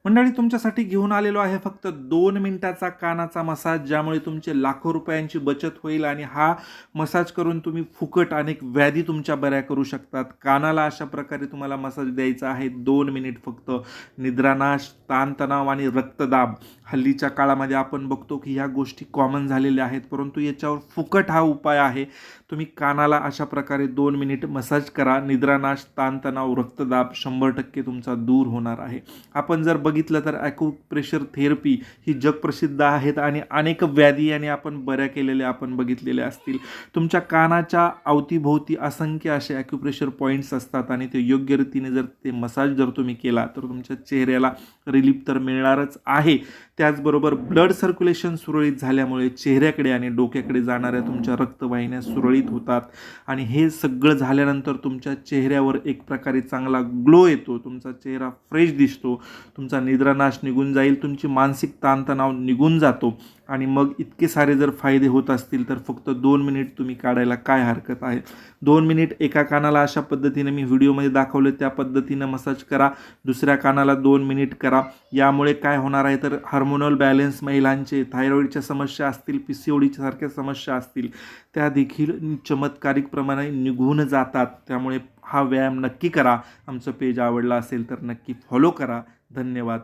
मंडळी, तुमच्यासाठी घेऊन आलेलो आहे फक्त 2 मिनिटाचा कानाचा मसाज, ज्यामुळे तुमचे लाखो रुपयांची बचत होईल आणि हा मसाज करून तुम्ही फुकट अनेक व्याधी तुमच्या बऱ्या करू शकतात. कानाला अशा प्रकारे तुम्हाला मसाज द्यायचा आहे 2 मिनिट फक्त. निद्रानाश, ताणतणाव आणि रक्तदाब, हल्लीच्या काळामध्ये आपण बघतो की ह्या गोष्टी कॉमन झालेल्या आहेत, परंतु याच्यावर फुकट हा उपाय आहे. तुम्ही कानाला अशा प्रकारे 2 मिनिट मसाज करा. निद्रानाश, ताणतणाव, रक्तदाब 100% तुमचा दूर होणार आहे. आपण जर बघितलं तर ॲक्युप्रेशर थेरपी ही जगप्रसिद्ध आहेत आणि अनेक व्याधी आणि आपण बऱ्या केलेल्या आपण बघितलेल्या असतील. तुमच्या कानाच्या अवतीभोवती असंख्य असे ॲक्युप्रेशर पॉईंट्स असतात आणि ते योग्य रीतीने जर ते मसाज जर तुम्ही केला तर तुमच्या चेहऱ्याला रिलीफ तर मिळणारच आहे. त्याचबरोबर ब्लड सर्क्युलेशन सुरळीत झाल्यामुळे चेहऱ्याकडे आणि डोक्याकडे जाणाऱ्या तुमच्या रक्तवाहिन्या सुरळीत होतात आणि हे सगळं झाल्यानंतर तुमच्या चेहऱ्यावर एक प्रकारे चांगला ग्लो येतो. तुमचा चेहरा फ्रेश दिसतो. तुमचा निद्रानाश निघून जाईल, तुमची मानसिक ताणतणाव निघून जातो आणि मग इतके सारे जर फायदे होत असतील तर फक्त 2 मिनिट तुम्ही काढायला काय हरकत आहे. 2 मिनिट एका कानाला अशा पद्धतीने मी व्हिडिओमध्ये दाखवले त्या पद्धतीनं मसाज करा. दुसऱ्या कानाला 2 मिनिट करा. यामुळे काय होणार आहे तर हार्मोनल बॅलन्स, महिलांचे थायरॉईडच्या समस्या असतील, PCOD सारख्या समस्या असतील, त्या देखील चमत्कारिक प्रमाणे निघून जातात. त्यामुळे हा व्यायाम नक्की करा. आमचं पेज आवडला असेल तर नक्की फॉलो करा. धन्यवाद.